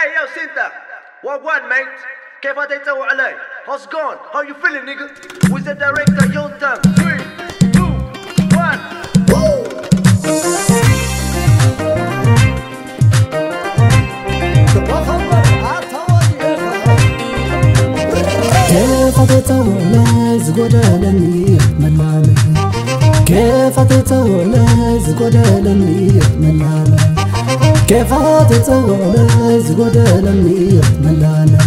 Hey, yo, Sinta. What, mate? كيف هتيتسوي علي? How's it going? How you feeling, nigga? With the director, your time. 3, 2, 1. كيف هتتولى زغدلني ملالي كيف هتتولى زغدلني ملالي كيف هتتولى زغدلني ملالي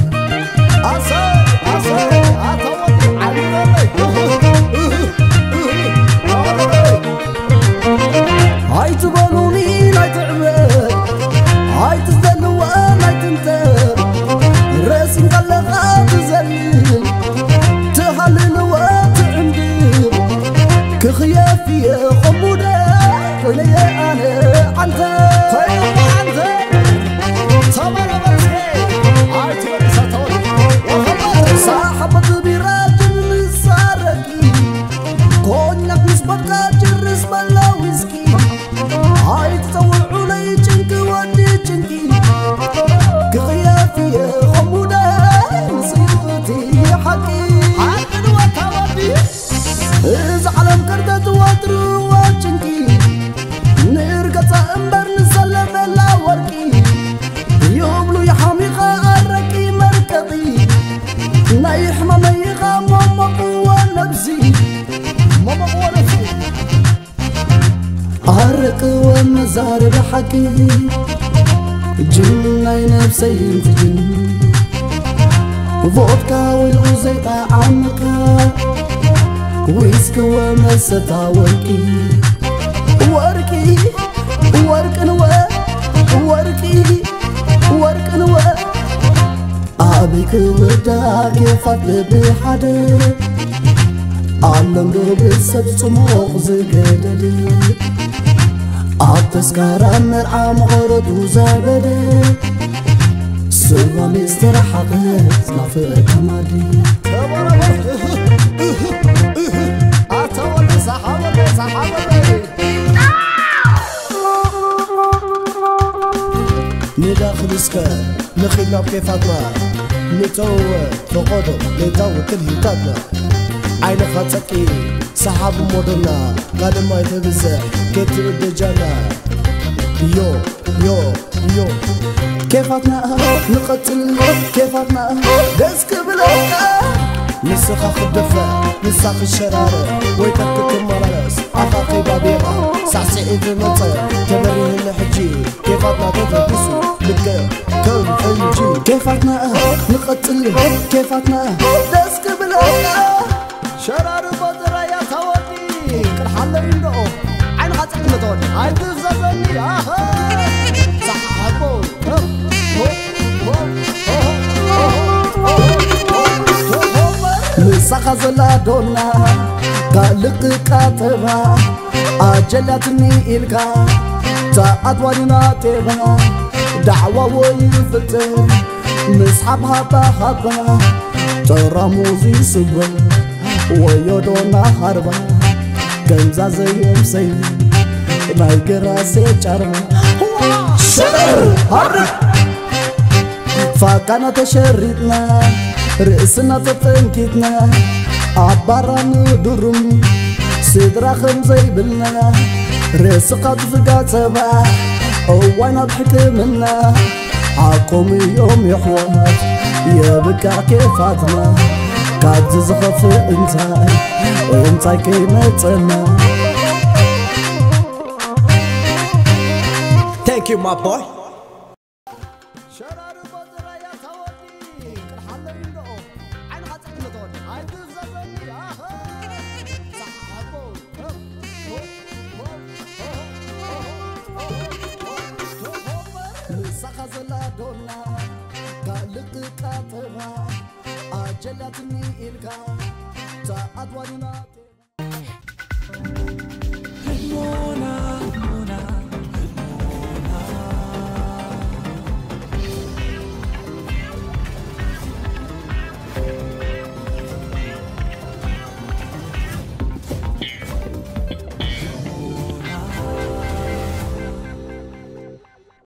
هاي تبالوني لا تعمل هاي تزلوا لا تنتر راسي مقلقة تزلل تهلل وتعمدل كخيافي خمودة خلي أنا عنتر صاحبة بيرات مساركي كونك نسبتك جرس بلا ويسكي هاي تطوع علي جنك ودي جنكي كغيافي خمودة مصيبتي حكي عقد وتودي إذا علم كردت واترو وجنكي نرقص أمبر نسلم لا وركي يوبلو يا حميقة أركي مركضي نايح مميقة ماما قوة نفسي ماما قوة نفسي أرك ومزار بحكي جناي نفسي تجن فودكا والأوزيطة عمكا ويسك ومستا وركي وركي وركنوا وركي وركنوا أبيك ودا كيفك بحدا علم بسب سموخ زقدد أبتسكار مرعى مغرد وزابد سوى مسترحقت نافق مادي أتولي صحابي نداخل سكر نخيلنا بكيفاتنا نتو فقدو نتو تلهيتاتنا عين خاتسكي صحاب مودنا قادم ما يتبزح كيف الدجانا يو يو يو كيفاتنا نقتل كيفاتنا دسك بلانا نسخة خدفة نسخ الشرارة ويتكك مرارس عفاقي بابيرا سعسعيد المنطق تمرين الحجي كيفاتنا تدرسو لك كون فنجي كيفاتنا نقتل كيفاتنا دسك بلانا شرار بدرا يا تودي كرحنا يندو عين خاطق نتودي هاي تفززني صحابو مسخ زلادونا قالق كاتبا أجلتني إلقا تأدواننا تبا دعوة ويفتن مسحبها بحبا ترى موزي سبا ويودونا حربا كنزا زي مسي نايقرا سيجارما شر حرب فاكانا تشريتنا رئيسنا تفنكتنا عبارنا درم سدرا خمزي بلنا رئيس قد فقات سبا وانا بحكمنا عقوم يوم يحوات يبكى كيفاتنا قد زخف انتاي كيمتنا Thank you, my boy. أجلتني إلقا تأدواننا